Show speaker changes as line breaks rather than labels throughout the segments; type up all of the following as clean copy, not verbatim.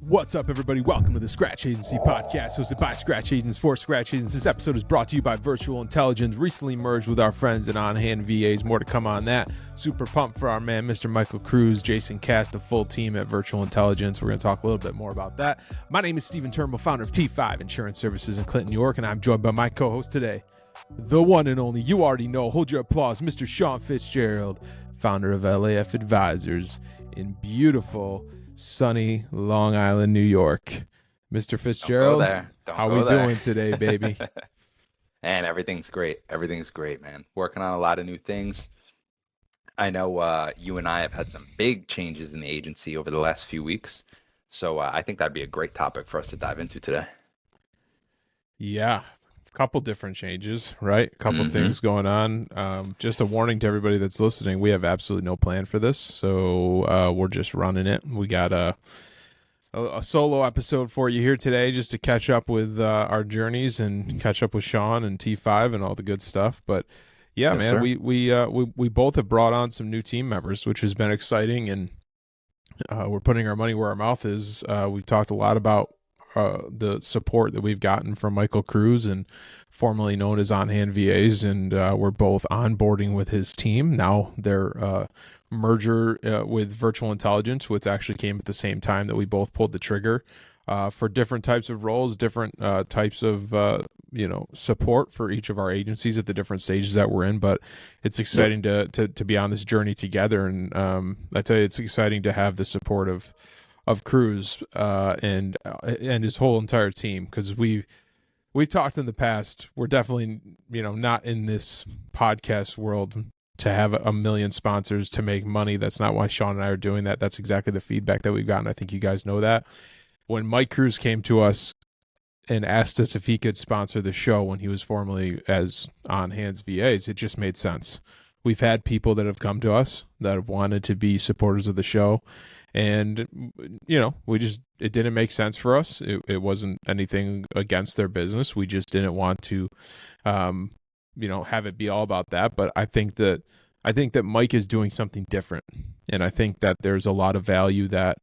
What's up, everybody? Welcome to the Scratch Agency podcast, hosted by Scratch Agents for Scratch Agents. This episode is brought to you by Virtual Intelligence, recently merged with our friends at On Hand VAs. More to come on that. Super pumped for our man, Mr. Michael Cruz, Jason Cass, the full team at Virtual Intelligence. We're going to talk a little bit more about that. My name is Stephen Turnbull, founder of T5 Insurance Services in Clinton, New York, and I'm joined by my co-host today, the one and only, you already know, hold your applause, Mr. Shawn Fitzgerald, founder of LAF Advisors in beautiful, sunny Long Island, New York. Mr. Fitzgerald, how are we doing today, baby?
And everything's great. Everything's great, man. Working on a lot of new things. I know you and I have had some big changes in the agency over the last few weeks. So I think that'd be a great topic for us to dive into today.
Yeah, a couple different changes, right? A couple things going on. Just a warning to everybody that's listening, we have absolutely no plan for this. So we're just running it. We got a solo episode for you here today just to catch up with our journeys and catch up with Shawn and T5 and all the good stuff. But yeah, yes, man, we both have brought on some new team members, which has been exciting, and we're putting our money where our mouth is. We've talked a lot about the support that we've gotten from Michael Cruz, and formerly known as On Hand VAs, and we're both onboarding with his team. Now their merger with Virtual Intelligence, which actually came at the same time that we both pulled the trigger for different types of roles, different types of support for each of our agencies at the different stages that we're in. But it's exciting to be on this journey together, and I tell you, it's exciting to have the support of Cruz and his whole entire team, because we've talked in the past. We're definitely not in this podcast world to have a million sponsors to make money. That's not why Shawn and I are doing that. That's exactly the feedback that we've gotten. I think you guys know that. When Mike Cruz came to us and asked us if he could sponsor the show when he was formerly as On Hand's VAs, it just made sense. We've had people that have come to us that have wanted to be supporters of the show, and it didn't make sense for us. It wasn't anything against their business. We just didn't want to have it be all about that. But I think that Mike is doing something different, and I think that there's a lot of value that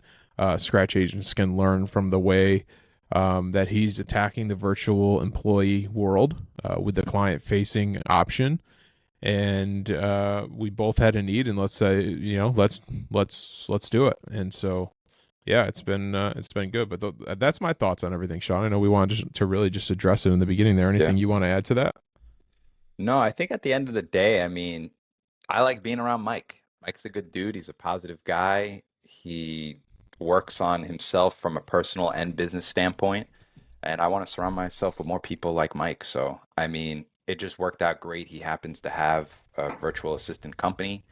Scratch Agents can learn from the way that he's attacking the virtual employee world with the client-facing option. And we both had a need, and let's say let's do it. And so yeah, it's been good. But that's my thoughts on everything, Shawn. I know we wanted to really just address it in the beginning there. Anything you want to add to that?
No, I think at the end of the day, I mean, I like being around Mike. Mike's a good dude. He's a positive guy. He works on himself from a personal and business standpoint, and I want to surround myself with more people like Mike. So I mean, it just worked out great. He happens to have a virtual assistant company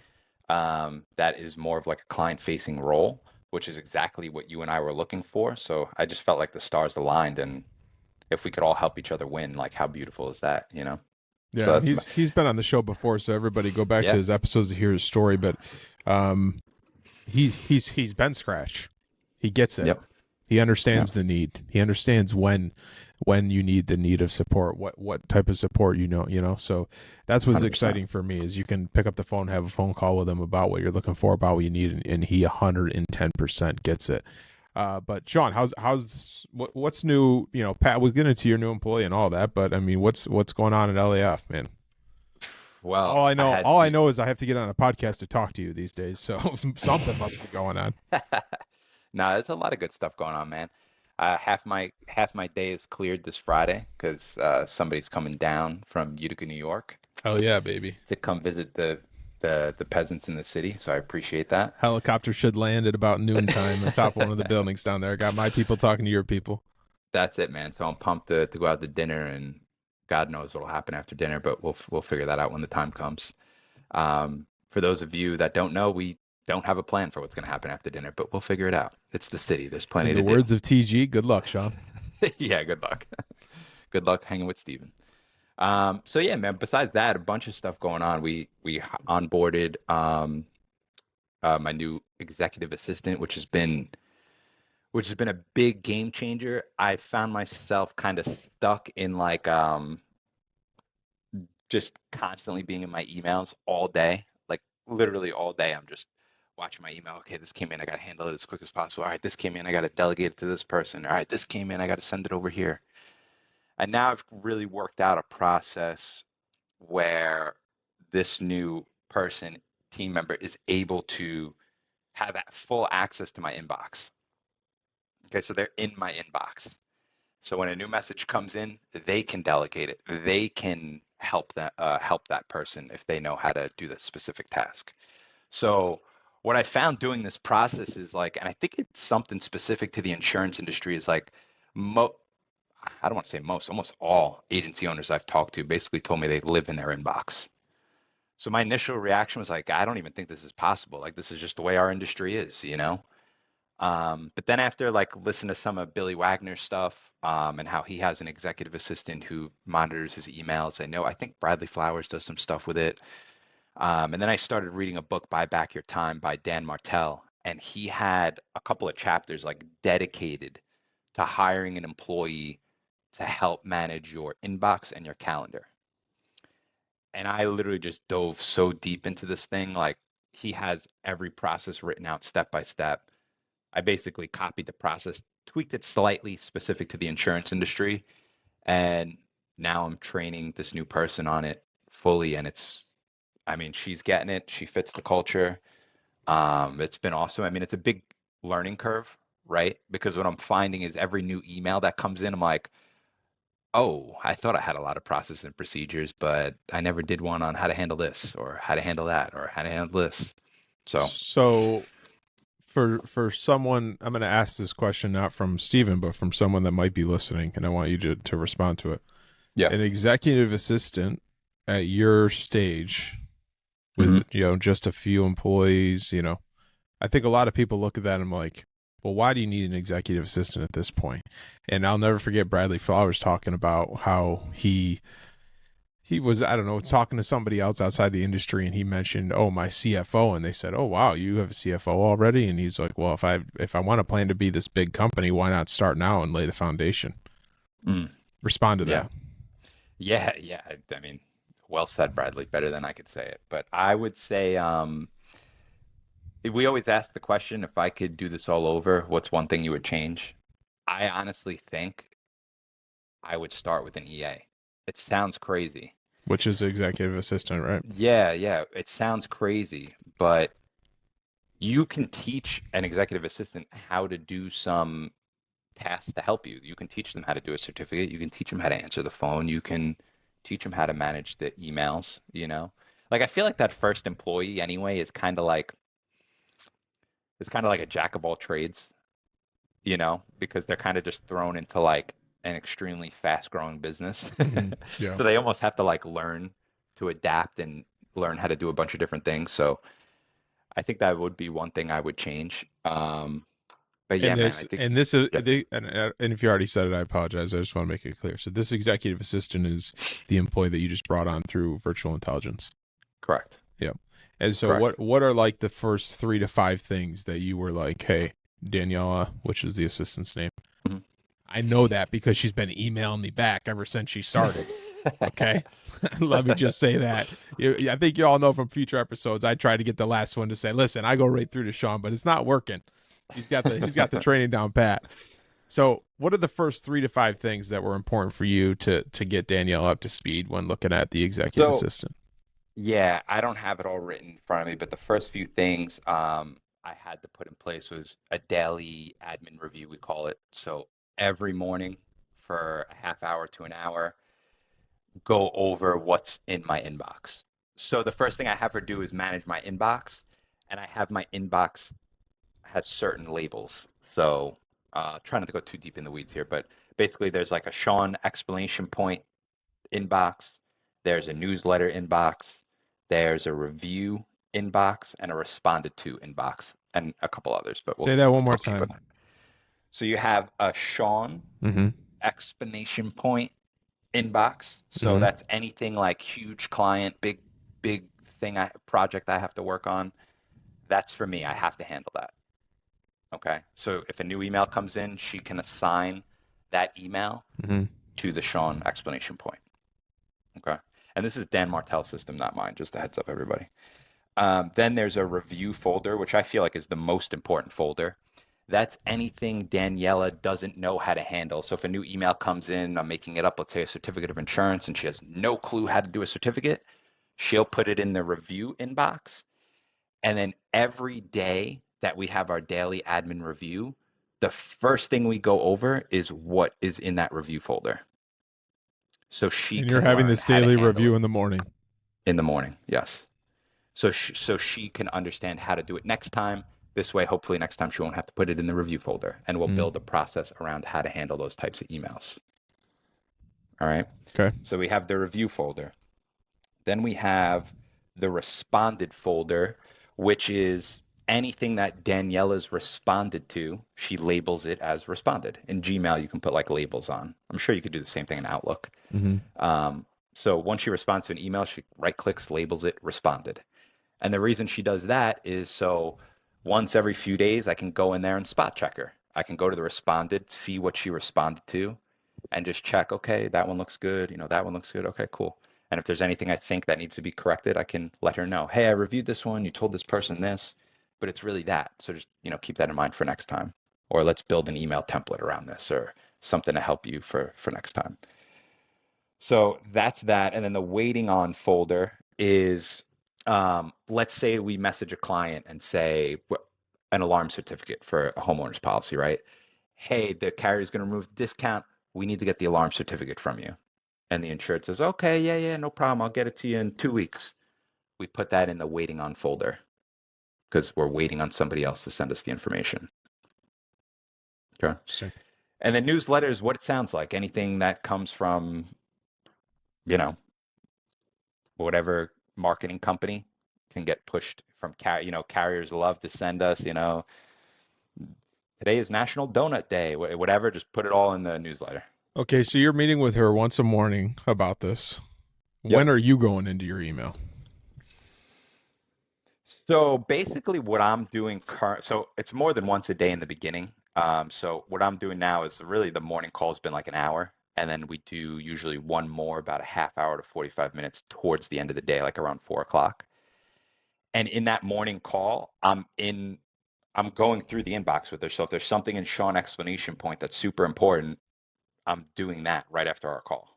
that is more of like a client-facing role, which is exactly what you and I were looking for. So I just felt like the stars aligned, and if we could all help each other win, like how beautiful is that,
Yeah,
so
he's been on the show before, so everybody go back to his episodes to hear his story. But he's been Scratch. He gets it.
Yep.
He understands the need. He understands when you need the need of support, what type of support so that's what's 100%. Exciting for me is you can pick up the phone, have a phone call with him about what you're looking for, about what you need, and he 110% gets it. But Shawn, what's new? Pat, we'll get into your new employee and all that, but I mean, what's going on at LAF, man?
Well,
all I know is I have to get on a podcast to talk to you these days, so something must be going on.
No, there's a lot of good stuff going on, man. Half my day is cleared this Friday because somebody's coming down from Utica, New York.
Oh yeah, baby!
To come visit the peasants in the city, so I appreciate that.
Helicopter should land at about noontime on top of one of the buildings down there. Got my people talking to your people.
That's it, man. So I'm pumped to go out to dinner, and God knows what'll happen after dinner, but we'll figure that out when the time comes. For those of you that don't know, we don't have a plan for what's going to happen after dinner, but we'll figure it out. It's the city. There's plenty to do.
In the words of TG, good luck, Shawn.
Yeah, good luck. Good luck hanging with Steven. So yeah, man, besides that, a bunch of stuff going on. We onboarded my new executive assistant, which has been a big game changer. I found myself kind of stuck in like just constantly being in my emails all day, like literally all day. I'm just watching my email. Okay, this came in. I got to handle it as quick as possible. All right, this came in. I got to delegate it to this person. All right, this came in. I got to send it over here. And now I've really worked out a process where this new person, team member, is able to have full access to my inbox. Okay, so they're in my inbox. So when a new message comes in, they can delegate it. They can help that person if they know how to do the specific task. So what I found doing this process is like, and I think it's something specific to the insurance industry, is like mo I don't want to say most, almost all agency owners I've talked to basically told me they live in their inbox. So my initial reaction was like, I don't even think this is possible. Like this is just the way our industry is, you know? But then after like listen to some of Billy Wagner's stuff, and how he has an executive assistant who monitors his emails. I think Bradley Flowers does some stuff with it. And then I started reading a book, Buy Back Your Time by Dan Martell, and he had a couple of chapters like dedicated to hiring an employee to help manage your inbox and your calendar. And I literally just dove so deep into this thing. Like he has every process written out step by step. I basically copied the process, tweaked it slightly specific to the insurance industry, and now I'm training this new person on it fully. And I mean, she's getting it. She fits the culture. It's been awesome. I mean, it's a big learning curve, right? Because what I'm finding is every new email that comes in, I'm like, oh, I thought I had a lot of process and procedures, but I never did one on how to handle this or how to handle that or how to handle this. So,
So for someone, I'm going to ask this question not from Steven, but from someone that might be listening, and I want you to respond to it.
yeah.
An executive assistant at your stage
Hmm.
with, just a few employees, I think a lot of people look at that and I'm like, well, why do you need an executive assistant at this point? And I'll never forget Bradley Flowers talking about how he was, I don't know, talking to somebody else outside the industry, and he mentioned, oh, my CFO, and they said, oh, wow, you have a CFO already? And he's like, well, if I want to plan to be this big company, why not start now and lay the foundation?
Mm,
Respond to
yeah.
that.
Yeah. Yeah. I mean, well said, Bradley. Better than I could say it. But I would say, we always ask the question, if I could do this all over, what's one thing you would change? I honestly think I would start with an EA. It sounds crazy.
Which is executive assistant, right?
Yeah, yeah, it sounds crazy, but you can teach an executive assistant how to do some tasks to help you. You can teach them how to do a certificate. You can teach them how to answer the phone. You can teach them how to manage the emails, you know? Like I feel like that first employee anyway is kind of like a jack of all trades, you know, because they're kind of just thrown into like an extremely fast growing business.
Mm-hmm. Yeah.
So they almost have to like learn to adapt and learn how to do a bunch of different things. So I think that would be one thing I would change. But yeah,
And
man,
this
I think,
and this is
yeah,
and if you already said it, I apologize. I just want to make it clear. So this executive assistant is the employee that you just brought on through virtual intelligence.
correct,
Yeah. And so
correct.
what are like the first 3 to 5 things that you were like, hey, Daniela, which is the assistant's name?
Mhm.
I know that because she's been emailing me back ever since she started. Okay. Let me just say that. I think you all know from future episodes, I tried to get the last one to say, listen, I go right through to Shawn, but it's not working. He's got the training down pat. So what are the first 3 to 5 things that were important for you to get Danielle up to speed when looking at the executive
So
assistant?
yeah, I don't have it all written in front of me, but the first few things I had to put in place was a daily admin review, we call it. So every morning for a half hour to an hour, go over what's in my inbox. So the first thing I have her do is manage my inbox, and I have my inbox has certain labels. So trying not to go too deep in the weeds here, but basically there's like a Shawn explanation point inbox, there's a newsletter inbox, there's a review inbox, and a responded to inbox, and a couple others, but
Say that one more
I'll keep it.
time.
So you have a Shawn
Mm-hmm.
explanation point inbox. So
Mm-hmm.
that's anything like huge client, big project I have to work on. That's for me. I have to handle that. Okay. So if a new email comes in, she can assign that email
Mm-hmm.
to the Shawn explanation point. Okay. And this is Dan Martell's system, not mine. Just a heads up, everybody. Then there's a review folder, which I feel like is the most important folder. That's anything Daniela doesn't know how to handle. So if a new email comes in, I'm making it up, let's say a certificate of insurance, and she has no clue how to do a certificate, she'll put it in the review inbox. And then every day that we have our daily admin review, the first thing we go over is what is in that review folder. So she
And you're
can
having
learn
this
how to
daily
handle
review
it
in the morning.
in the morning. Yes. So she can understand how to do it next time. This way, hopefully next time she won't have to put it in the review folder, and we'll
Mm.
build a process around how to handle those types of emails. All right.
Okay.
So we have the review folder. Then we have the responded folder, which is anything that Daniela's responded to. She labels it as responded. In Gmail, you can put like labels on. I'm sure you could do the same thing in Outlook.
Mm-hmm.
So once she responds to an email, she right clicks, labels it responded. And the reason she does that is so once every few days, I can go in there and spot check her. I can go to the responded, see what she responded to, and just check, okay, that one looks good. That one looks good. Okay, cool. And if there's anything I think that needs to be corrected, I can let her know. Hey, I reviewed this one. You told this person this, but it's really that. So just, keep that in mind for next time. Or let's build an email template around this or something to help you for next time. So that's that. And then the waiting on folder is, let's say we message a client and say an alarm certificate for a homeowner's policy, right? Hey, the carrier is going to remove the discount. We need to get the alarm certificate from you. And the insured says, okay, yeah, no problem. I'll get it to you in 2 weeks. We put that in the waiting on folder because we're waiting on somebody else to send us the information. Okay.
Interesting.
And then newsletter is what it sounds like. Anything that comes from, you know, whatever marketing company can get pushed from carriers love to send us, today is National Donut Day, whatever, just put it all in the newsletter.
Okay, so you're meeting with her once a morning about this. When
Yep.
are you going into your email?
So basically what I'm doing so it's more than once a day in the beginning. So what I'm doing now is really the morning call has been like an hour. And then we do usually one more about a half hour to 45 minutes towards the end of the day, like around 4 o'clock. And in that morning call, I'm going through the inbox with her. So if there's something in Shawn explanation point that's super important, I'm doing that right after our call.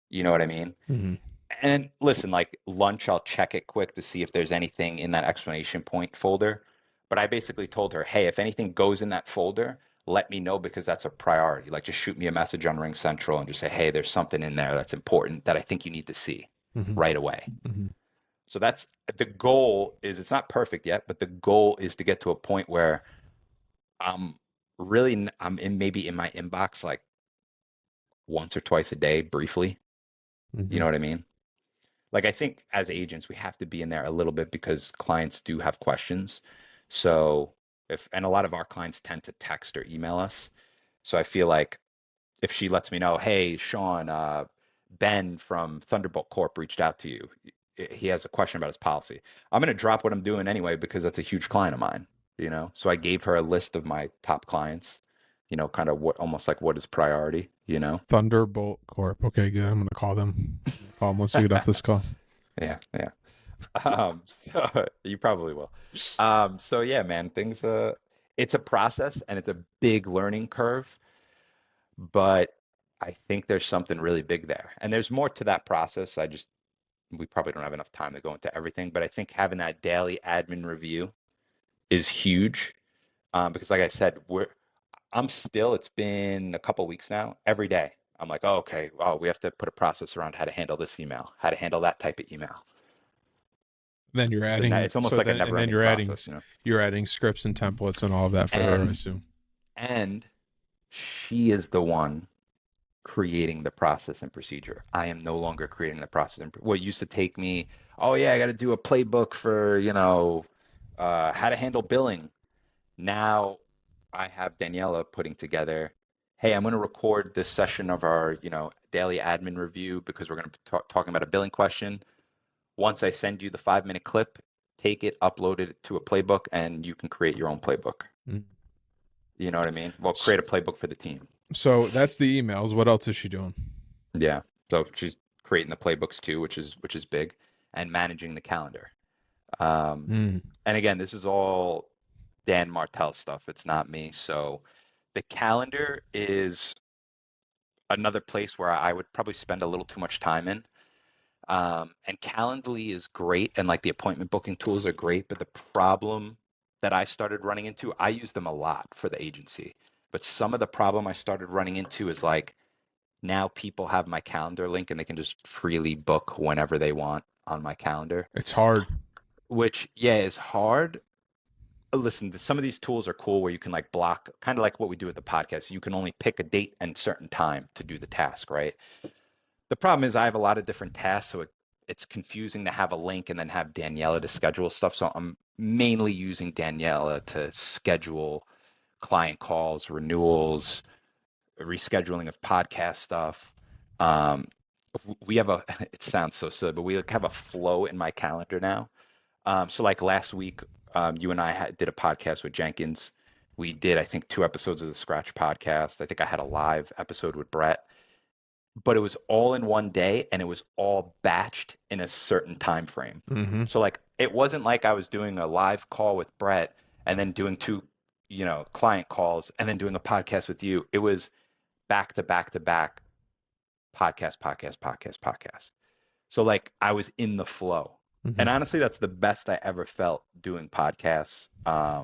You know what I mean?
Mm-hmm.
And listen, like lunch, I'll check it quick to see if there's anything in that explanation point folder. But I basically told her, hey, if anything goes in that folder, let me know because that's a priority. Like just shoot me a message on Ring Central and just say, hey, there's something in there that's important that I think you need to see
Mm-hmm.
right away.
Mm-hmm.
So that's the goal is it's not perfect yet, but the goal is to get to a point where I'm I'm in maybe in my inbox like once or twice a day briefly. You
Mm-hmm.
know what I mean? Like I think as agents we have to be in there a little bit because clients do have questions. So and a lot of our clients tend to text or email us. So I feel like if she lets me know, hey, Shawn, Ben from Thunderbolt Corp reached out to you. He has a question about his policy. I'm going to drop what I'm doing anyway because that's a huge client of mine. So I gave her a list of my top clients, kind of what almost like what is priority.
Thunderbolt Corp. Okay, good. I'm gonna call them. Call them once we get off this call.
Yeah, yeah. So you probably will. So yeah, man, it's a process and it's a big learning curve, but I think there's something really big there. And there's more to that process. We probably don't have enough time to go into everything, but I think having that daily admin review is huge. Because like I said, it's been a couple weeks now, every day. I'm like, oh, okay, oh, we have to put a process around how to handle this email, how to handle that type of email.
Then you're adding
It's almost
so
like a
then and then
never-ending process.
you're adding scripts and templates and all of that for her, I
And
assume.
and she is the one creating the process and procedure. I am no longer creating the process and what used to take me, oh yeah, I got to do a playbook for, how to handle billing. Now I have Daniela putting together, hey, I'm going to record this session of our, daily admin review because we're going to be talking about a billing question. Once I send you the 5-minute clip, take it, upload it to a playbook, and you can create your own playbook.
Mm.
You know what I mean? Well, create a playbook for the team.
So that's the emails. What else is she doing?
Yeah. So she's creating the playbooks too, which is big, and managing the calendar. Um,
Mm.
and again, this is all Dan Martell stuff. It's not me. So the calendar is another place where I would probably spend a little too much time in. And Calendly is great, and like the appointment booking tools are great, but the problem that I started running into, I use them a lot for the agency. But some of the problem I started running into is like now people have my calendar link and they can just freely book whenever they want on my calendar,
It's hard.
which yeah is hard. Listen, some of these tools are cool where you can like block, kind of like what we do with the podcast. You can only pick a date and certain time to do the task, right? The problem is I have a lot of different tasks, so it's confusing to have a link and then have Daniela to schedule stuff. So I'm mainly using Daniela to schedule client calls, renewals, rescheduling of podcast stuff. Um, we have a, it sounds so silly, but we like have a flow in my calendar now. So like last week, you and I did a podcast with Jenkins. We did, I think, 2 episodes of the Scratch podcast. I think I had a live episode with Brett, but it was all in one day and it was all batched in a certain time frame.
Mm-hmm.
So like it wasn't like I was doing a live call with Brett and then doing two, client calls and then doing a podcast with you. It was back to back to back podcast. So like I was in the flow.
Mm-hmm.
And honestly, that's the best I ever felt doing podcasts,
Yeah,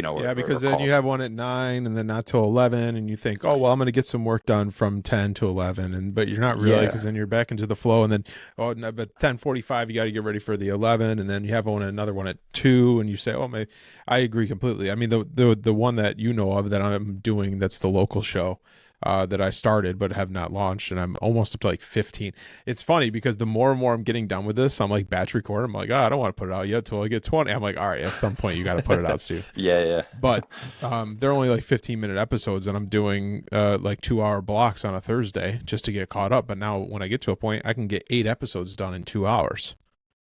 or
because then you
calls.
have one at 9 and then not till 11, and you think, oh well, I'm going to get some work done from 10 to 11, and but you're not really, because
Yeah.
then you're back into the flow, and then oh no, but 10:45 you got to get ready for the 11, and then you have another one at 2, and you say, oh my, I agree completely. I mean the one that you know of that I'm doing, that's the local show. That I started but have not launched, and I'm almost up to like 15. It's funny because the more and more I'm getting done with this, I'm like batch record. I'm like, oh, I don't want to put it out yet till I get 20. I'm like, all right, at some point you got to put it out, Stu.
Yeah.
But they're only like 15-minute episodes, and I'm doing like 2-hour blocks on a Thursday just to get caught up. But now when I get to a point, I can get 8 episodes done in 2 hours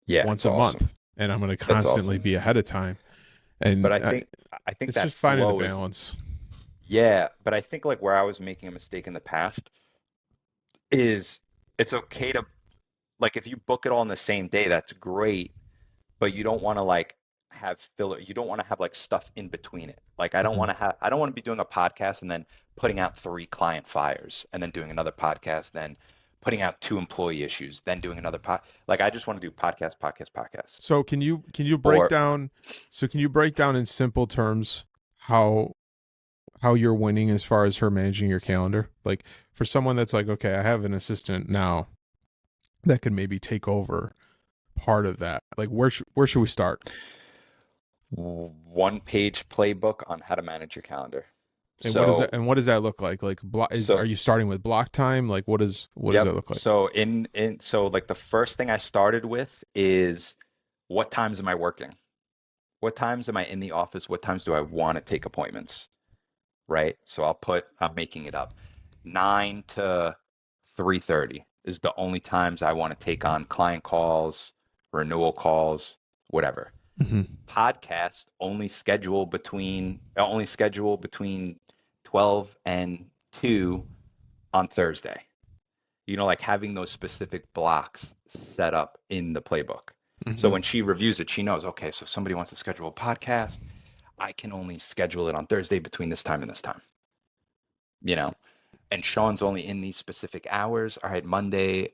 Yeah,
once
it's
a
awesome.
month, and I'm going to
It's
constantly
awesome.
be ahead of time.
But
And
I think
it's
that
just finding the
flow is,
balance.
yeah, but I think like where I was making a mistake in the past is it's okay to, like, if you book it all in the same day, that's great, but you don't want to like have filler. You don't want to have like stuff in between it. Like
Mhm.
I don't want to be doing a podcast and then putting out 3 client fires and then doing another podcast, then putting out 2 employee issues, then doing another like I just want to do podcast.
So can you break
Or
down? So can you break down in simple terms how you're winning as far as her managing your calendar? Like for someone that's like, okay, I have an assistant now that can maybe take over part of that. Like where should we start?
one-page playbook on how to manage your calendar.
And what does that
So
look like? Like are
so
you starting with block time? Like what does
yep.
that look like?
So so like the first thing I started with is what times am I working? What times am I in the office? What times do I want to take appointments? Right? So I'm making it up. 9 to 3:30 is the only times I want to take on client calls, renewal calls, whatever.
Hmm.
Podcast only schedule between 12 and 2 on Thursday. Like having those specific blocks set up in the playbook. So
Hmm.
when she reviews it, she knows, okay, so somebody wants to schedule a podcast, I can only schedule it on Thursday between this time and this time, you know? And Shawn's only in these specific hours. All right, Monday,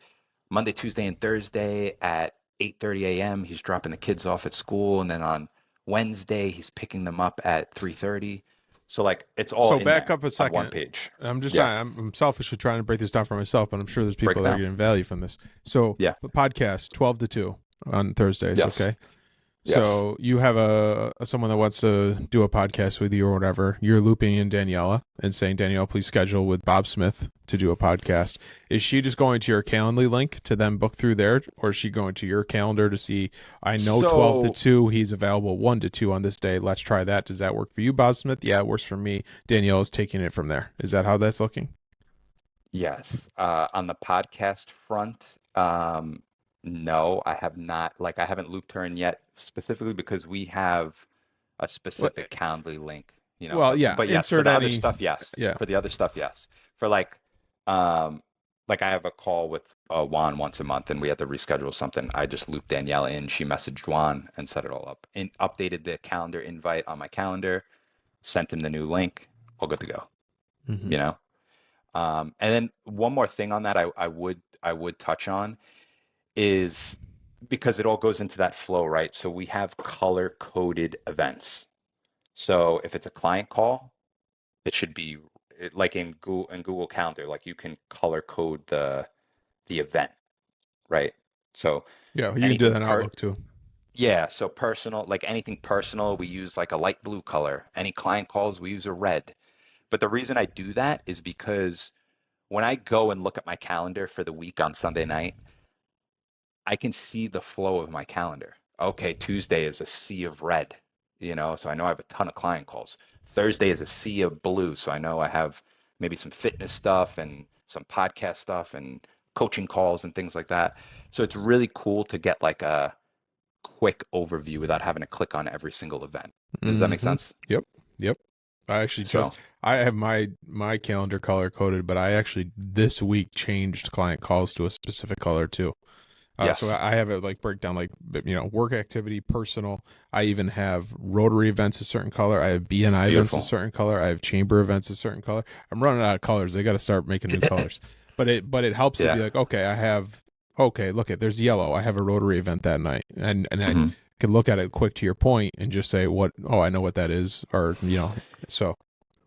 Tuesday, and Thursday at 8:30 a.m. He's dropping the kids off at school, and then on Wednesday he's picking them up at 3:30. So like it's all
So
in
back
there
up a
on one
second.
page.
I'm just
Yeah,
trying. I'm selfishly trying to break this down for myself, but I'm sure there's
break
people
it
that are
down.
getting value from this. So
Yeah.
the podcast 12 to 2 on Thursdays.
Yes.
Okay.
Yes.
So you have someone that wants to do a podcast with you or whatever. You're looping in Daniela and saying, Danielle, please schedule with Bob Smith to do a podcast. Is she just going to your Calendly link to then book through there, or is she going to your calendar to see? I know 12 to
So
2. He's available 1 to 2 on this day. Let's try that. Does that work for you, Bob Smith? Yeah, it works for me. Danielle is taking it from there. Is that how that's looking?
yes, on the podcast front, no, I have not. Like I haven't looped her in yet, specifically because we have a
Well,
specific Calendly link.
well, yeah.
But yes, for
Insert
the other
any.
stuff, yes.
Yeah.
For the other stuff, yes. For like, um, like I have a call with Juan once a month, and we had to reschedule something. I just looped Danielle in. She messaged Juan and set it all up, and updated the calendar invite on my calendar, sent him the new link. All good to go.
Mm-hmm.
You know. And then one more thing on that I would touch on is because it all goes into that flow, right? So we have color coded events. So if it's a client call, it should be like in Google Calendar, like you can color code the event, right? So
Yeah, you can do
anything
that in
per
Outlook too.
yeah, so personal, like anything personal, we use like a light blue color. Any client calls, we use a red. But the reason I do that is because when I go and look at my calendar for the week on Sunday night, I can see the flow of my calendar. Okay, Tuesday is a sea of red, so I know I have a ton of client calls. Thursday is a sea of blue, so I know I have maybe some fitness stuff and some podcast stuff and coaching calls and things like that. So it's really cool to get like a quick overview without having to click on every single event. Does that make
Mm-hmm.
sense?
Yep. Yep. I actually
So,
just I have my calendar color coded, but I actually this week changed client calls to a specific color too. So
yes,
I have it like breakdown like work activity, personal. I even have Rotary events a certain color. I have BNI events a
beautiful.
certain color. I have chamber events a certain color. I'm running out of colors. They got to start making new colors. But it helps to be
Yeah.
like, okay, look at there's yellow. I have a Rotary event that night, and I
hmm
can look at it quick to your point and just say what, oh, I know what that is, or so.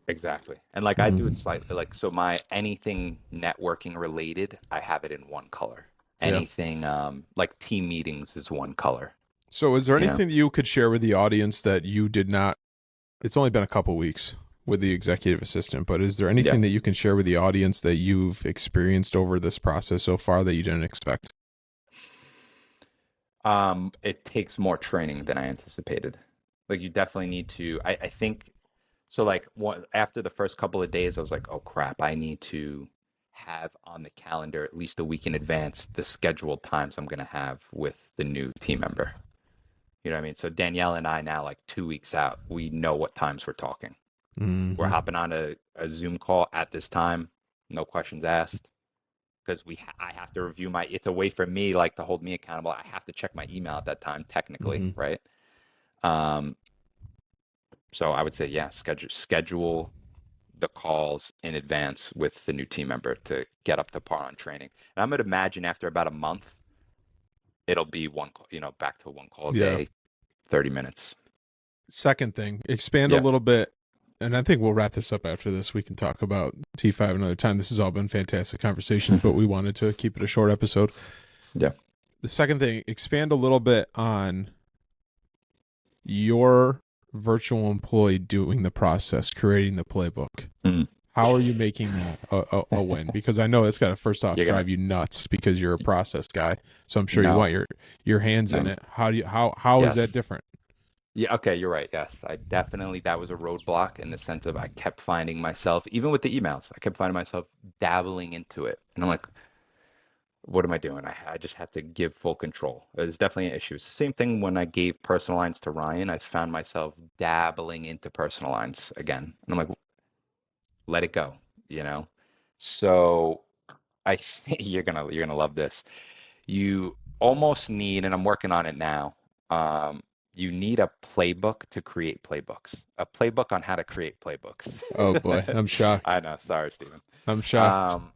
Exactly. And like I do it
Mhm.
slightly like so my anything networking related, I have it in one color.
Yeah.
Anything like team meetings is one color,
So is there
you know?
anything that you could share with the audience that you did not? It's only been a couple weeks with the executive assistant, but is there
Yeah.
anything that you can share with the audience that you've experienced over this process so far that you didn't expect?
It takes more training than I anticipated. Like you definitely need to I think so like after the first couple of days I was like, "Oh crap, I need to have on the calendar at least a week in advance the scheduled times I'm going to have with the new team member." You know what I mean? So Danielle and I now, like 2 weeks out, we know what times we're talking. We're
Mm-hmm.
hopping on a Zoom call at this time, no questions asked, because I have to review it's a way for me like to hold me accountable. I have to check my email at that time, technically,
Mm-hmm.
right? Um, so I would say, yeah, schedule the calls in advance with the new team member to get up to par on training. And I'm gonna imagine after about a month, it'll be one call, back to one call a
Yeah.
day, 30 minutes.
Second thing, expand a
Yeah.
little bit, and I think we'll wrap this up after this. We can talk about T5 another time. This has all been fantastic conversations, but we wanted to keep it a short episode.
Yeah.
The second thing, expand a little bit on your virtual employee doing the process, creating the playbook.
Mm.
How are you making that a win? Because I know it's got to first off
You're gonna
drive you nuts because you're a process guy. So I'm sure you want
no,
your hands in
no.
it. How is
Yes.
that different?
Yeah, okay, you're right. Yes. I definitely that was a roadblock in the sense of I kept finding myself, even with the emails, I kept finding myself dabbling into it. And I'm like, what am I doing? I just have to give full control. It's definitely an issue. It's the same thing when I gave personal lines to Ryan. I found myself dabbling into personal lines again. And I'm like, let it go, you know? So I think you're gonna love this. You almost need, and I'm working on it now, you need a playbook to create playbooks. A playbook on how to create playbooks.
Oh boy, I'm
I
shocked.
know, sorry, Stephen.
I'm shocked.
Um,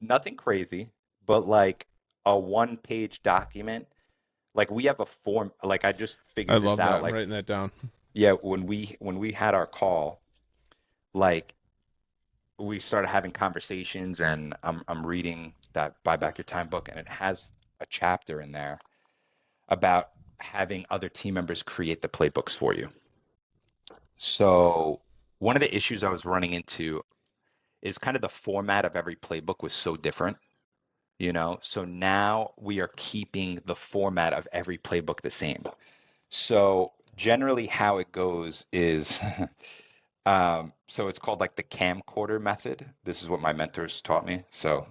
Nothing crazy, but like a one-page document. Like we have a form, like I just
I
figured this
love that.
out.
I'm
Like,
writing that down.
yeah, when we had our call, like we started having conversations and I'm reading that Buy Back Your Time book and it has a chapter in there about having other team members create the playbooks for you. So one of the issues I was running into is kind of the format of every playbook was so different, So now we are keeping the format of every playbook the same. So generally how it goes is so it's called like the camcorder method. This is what my mentors taught me. So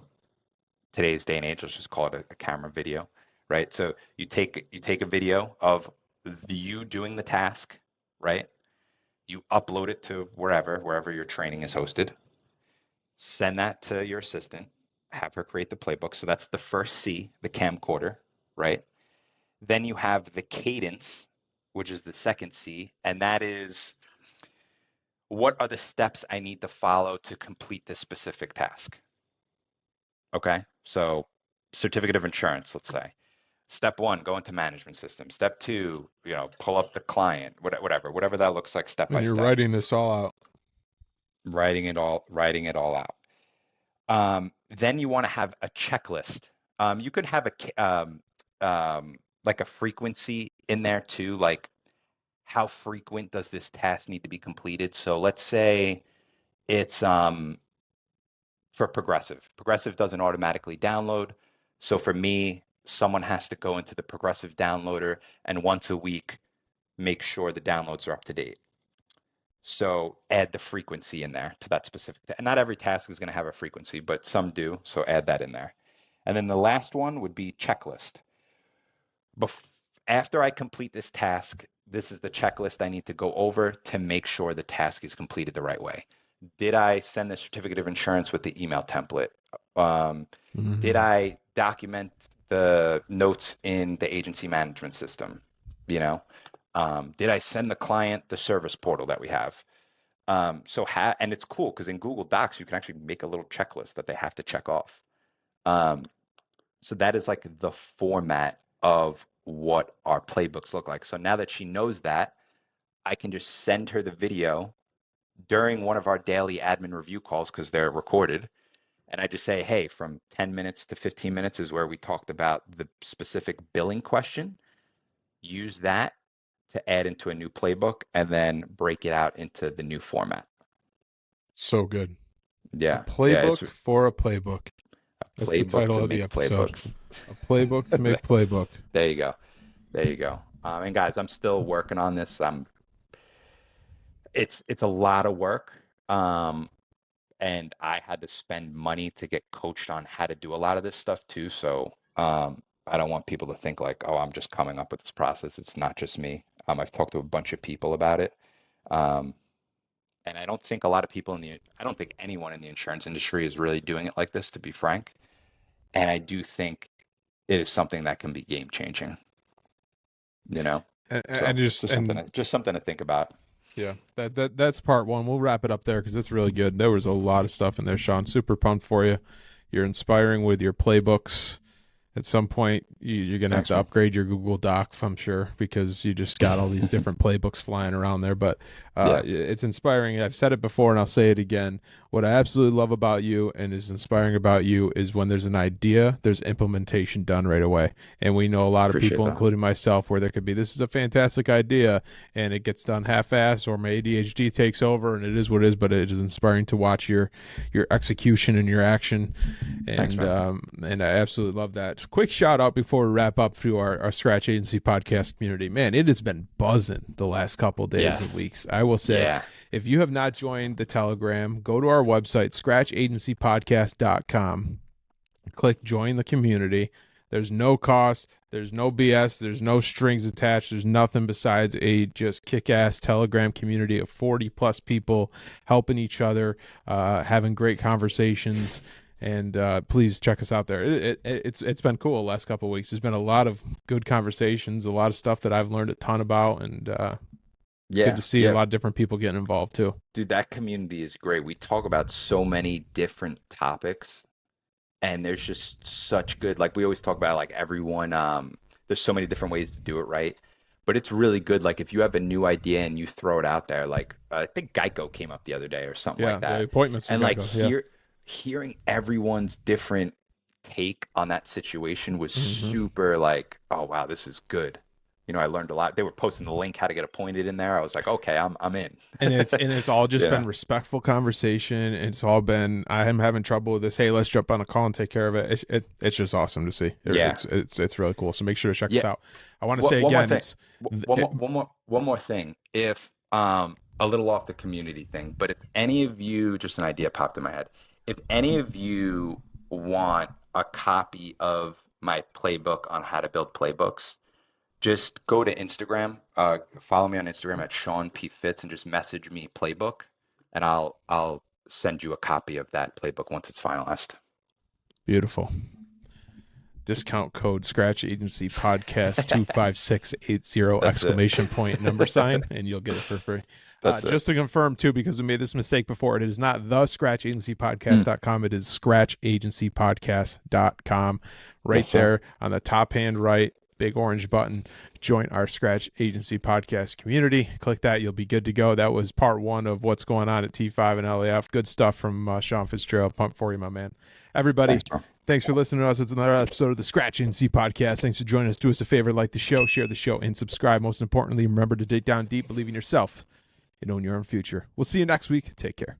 today's day and age, let's just call it a camera video, right? So you take a video of you doing the task, right? You upload it to wherever your training is hosted. Send that to your assistant. have her create the playbook. So that's the first C, the camcorder, right? Then you have the cadence, which is the second C, and that is what are the steps I need to follow to complete this specific task? Okay, so certificate of insurance, let's say. Step one, go into management system. Step two, pull up the client, whatever that looks like step
And
by
you're
step.
writing this all out.
Writing it all out. Then you want to have a checklist. You could have like a frequency in there too, like how frequent does this task need to be completed? So let's say it's for Progressive. Progressive doesn't automatically download. So for me, someone has to go into the Progressive downloader and once a week make sure the downloads are up to date. So add the frequency in there to that specific. And not every task is going to have a frequency, but some do. So add that in there. And then the last one would be checklist. Bef- After I complete this task, this is the checklist I need to go over to make sure the task is completed the right way. Did I send the certificate of insurance with the email template? Um, did
Mm-hmm.
I document the notes in the agency management system? You know, did I send the client the service portal that we have? And it's cool because in Google Docs you can actually make a little checklist that they have to check off. Um, so that is like the format of what our playbooks look like. So now that she knows that, I can just send her the video during one of our daily admin review calls because they're recorded. And I just say, hey, from 10 minutes to 15 minutes is where we talked about the specific billing question. Use that to add into a new playbook and then break it out into the new format.
So good. A
Yeah, it's
playbook for a playbook.
a
That's the
playbook
title
to
of the
make
episode.
playbooks.
A playbook to make playbook.
There you go. There you go. And guys, I'm still working on this. It's a lot of work. And I had to spend money to get coached on how to do a lot of this stuff too. So I don't want people to think like, oh, I'm just coming up with this process. It's not just me. I've talked to a bunch of people about it. Um, and I don't think a lot of people I don't think anyone in the insurance industry is really doing it like this, to be frank. And I do think it is something that can be game changing, you know?
And
So
just
just something to think about.
yeah, that's part one. We'll wrap it up there because it's really good. There was a lot of stuff in there, Shawn. Super pumped for you. You're inspiring with your playbooks. At some point, you're going to have
Thanks,
to
man.
upgrade your Google Doc, I'm sure, because you just got all these different playbooks flying around there. But
Yeah,
it's inspiring. I've said it before and I'll say it again. What I absolutely love about you and is inspiring about you is when there's an idea, there's implementation done right away. And we know a lot of
appreciate
people,
that.
including myself, where there could be this is a fantastic idea and it gets done half-ass, or my ADHD takes over and it is what it is. But it is inspiring to watch your execution and your action,
Thanks, man.
and I absolutely love that. Quick shout out before we wrap up to our Scratch Agency podcast community. Man, it has been buzzing the last couple days
Yeah,
and weeks. I will say,
yeah,
if you have not joined the Telegram, go to our website, scratchagencypodcast.com. Click join the community. There's no cost, there's no BS, there's no strings attached, there's nothing besides a just kick-ass Telegram community of 40 plus people helping each other, having great conversations. And please check us out there. It's been cool the last couple of weeks. There's been a lot of good conversations, a lot of stuff that I've learned a ton about, and good
yeah,
to see a
yeah.
lot of different people getting involved too.
Dude, that community is great. We talk about so many different topics, and there's just such good, like we always talk about, like everyone, there's so many different ways to do it, right? But it's really good. Like if you have a new idea and you throw it out there, like I think Geico came up the other day or something like
Yeah, the
that,
appointments for
and like
Geico. Yeah.
hearing everyone's different take on that situation was
Mm-hmm.
super like, oh wow, this is good. I learned a lot. They were posting the link how to get appointed in there. I was like, okay, I'm in.
And it's all just been
Yeah.
respectful conversation. It's all been I am having trouble with this. Hey, let's jump on a call and take care of it. It's just awesome to see.
Yeah.
It's really cool. So make sure to check
Yeah.
us out. I want to
What
say
one more
again,
thing.
it's
One more thing. If a little off the community thing, but if any of you, just an idea popped in my head. If any of you want a copy of my playbook on how to build playbooks, just go to Instagram, follow me on Instagram at Shawn P Fitz and just message me playbook and I'll send you a copy of that playbook once it's finalized.
Beautiful. Discount code Scratch Agency Podcast 25680
That's it.
exclamation point number sign, and you'll get it for free.
That's it.
Just to confirm, too, because we made this mistake before, it is not the
Mm.
scratchagencypodcast.com. It is scratchagencypodcast.com. Right
Yes, sir.
there on the top hand right, big orange button. Join our Scratch Agency Podcast community. Click that. You'll be good to go. That was part one of what's going on at T5 and LAF. Good stuff from Shawn Fitzgerald. Pump for you, my man. Everybody,
Thanks, bro.
thanks for listening to us. It's another episode of the Scratch Agency Podcast. Thanks for joining us. Do us a favor, like the show, share the show, and subscribe. Most importantly, remember to dig down deep, believe in yourself, and own your own future. We'll see you next week. Take care.